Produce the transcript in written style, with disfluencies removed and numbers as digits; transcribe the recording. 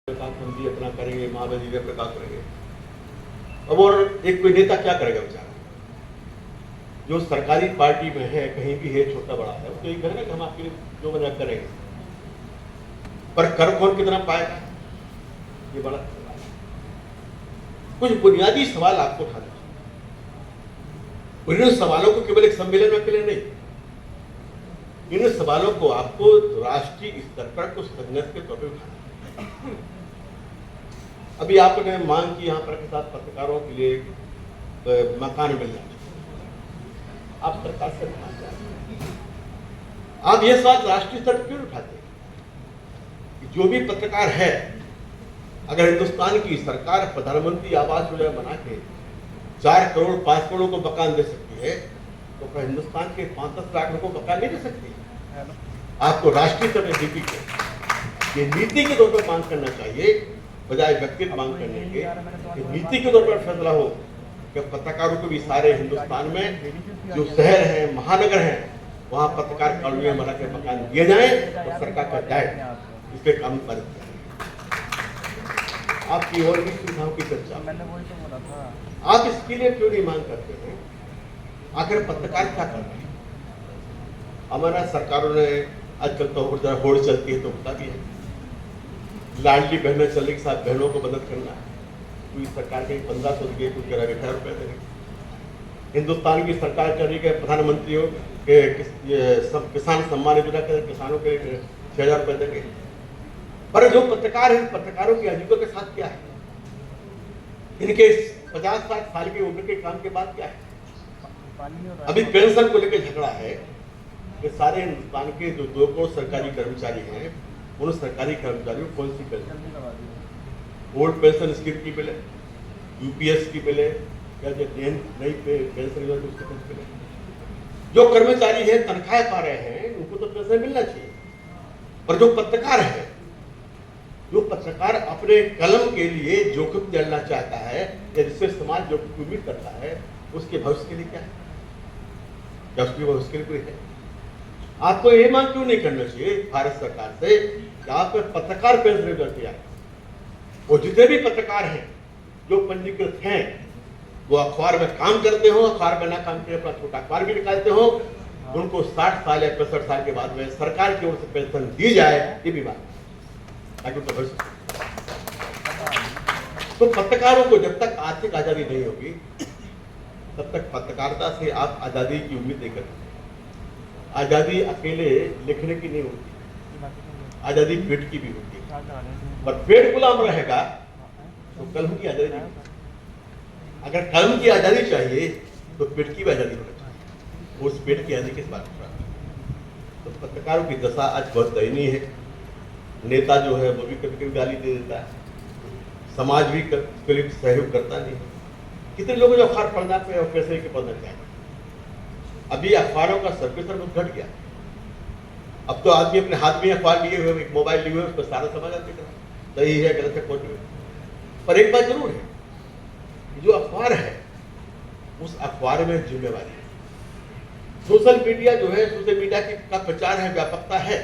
प्रकाशबंदी अपना करेंगे, महाबंदी प्रकाश करेंगे। अब और एक कोई नेता क्या करेगा बेचारा, जो सरकारी पार्टी में है, कहीं भी है, छोटा बड़ा है, तो यही करेगा कि हम आपके लिए जो बना करेंगे, पर कर कौन कितना पाएगा, ये बड़ा सवाल है। कुछ बुनियादी सवाल आपको उठाना चाहिए। इन सवालों को केवल एक सम्मेलन में अकेले नहीं, इन सवालों को आपको राष्ट्रीय स्तर पर कुछ संघर्ष के तौर पर उठाना। अभी आपने मांग की यहाँ पर के साथ पत्रकारों के लिए मकान मिलना चाहिए, आप सरकार से मांग रहे हैं। आप ये सवाल राष्ट्रीय स्तर पर क्यों उठाते हैं कि जो भी पत्रकार है, अगर हिंदुस्तान की सरकार प्रधानमंत्री आवास योजना बना के 4 करोड़ 5 करोड़ को मकान दे सकती है, तो फिर हिंदुस्तान के 5-10 लाख लोगों को मकान नहीं दे सकती। आपको राष्ट्रीय स्तर पर नीति के, ये नीति के तौर पर मांग करना चाहिए, बजाय व्यक्तिगत मांग करने के। नीति के तौर पर फैसला हो कि पत्रकारों को भी सारे हिंदुस्तान में जो शहर है, महानगर है, वहां पत्रकार कॉलोनी बना के मकान दिए जाए और सरकार का जाए, इसके काम पर आपकी और भी सुविधाओं की चर्चा मैंने वही तो बोला था। आप इसके लिए क्यों नहीं मांग करते हैं? आखिर पत्रकार क्या कर रहे हैं? हमारा सरकारों ने आजकल तो होड़ चलती है तो होता भी है, लाडली बहनें चलने के साथ बहनों को मदद करना है। कोई सरकार के 1500 दिए, कोई कह रहा 1000 रुपये देंगे। हिंदुस्तान की सरकार कह रही है प्रधानमंत्रियों के सब किसान सम्मान योजना के किसानों के 6000 रुपये देंगे। पर जो पत्रकार है, पत्रकारों की आजीविका के साथ क्या है? इनके 50-60 साल की उम्र के काम के बाद क्या है? अभी पेंशन को लेकर झगड़ा है कि सारे हिंदुस्तान के जो 2 करोड़ सरकारी कर्मचारी हैं, उन सरकारी कर्मचारियों को कौन सी पेंशन, ओल्ड पेंशन स्कीम की मिले, यूपीएस की मिले, या जो नई पेंशन योजना उसकी पेंशन मिले। जो कर्मचारी है तनख्वाह पा रहे हैं, उनको तो पेंशन मिलना चाहिए। पर जो पत्रकार है, जो पत्रकार अपने कलम के लिए जोखिम झेलना चाहता है या जिससे समाज जोखिम की उम्मीद करता है, उसके भविष्य के लिए क्या है? क्या उसके भविष्य के लिए कोई है? आपको ये मांग क्यों नहीं करना चाहिए भारत सरकार से कि आप पत्रकार पेंशन योजना तैयार करें, और जितने भी पत्रकार हैं जो पंजीकृत हैं, वो अखबार में काम करते हो, अखबार में ना काम करके अपना छोटा अखबार भी निकालते हो, उनको 60 साल या 65 साल के बाद में सरकार की ओर से पेंशन दी जाए, ये भी बात, ताकि उनका भविष्य। तो पत्रकारों को जब तक आर्थिक आजादी नहीं होगी, तब तक पत्रकारिता से आप आजादी की उम्मीद नहीं करते। आजादी अकेले लिखने की नहीं होती, आजादी पेट की भी होती है। पर पेट गुलाम रहेगा तो कलम की आजादी नहीं होती। अगर कलम की आजादी चाहिए तो पेट की भी आजादी होनी चाहिए। उस पेट की आजादी किस बात पर? तो पत्रकारों की दशा आज बहुत दयनीय है। नेता जो है वो भी कभी कभी गाली दे देता है, समाज भी कभी सहयोग करता नहीं। कितने लोग जो अखबार पढ़ना पे और पैसे के पढ़ना चाहिए। अभी अखबारों का सर्कुलेशन बहुत घट गया। अब तो आदमी अपने हाथ में अखबार लिए हुए, एक मोबाइल लिए हुए, उस पर सारा समाचार देख रहा है, सही है गलत है, पहुंच। पर एक बात जरूर है, जो अखबार है उस अखबार में जिम्मेवारी है। सोशल मीडिया जो है, सोशल मीडिया का प्रचार है, व्यापकता है,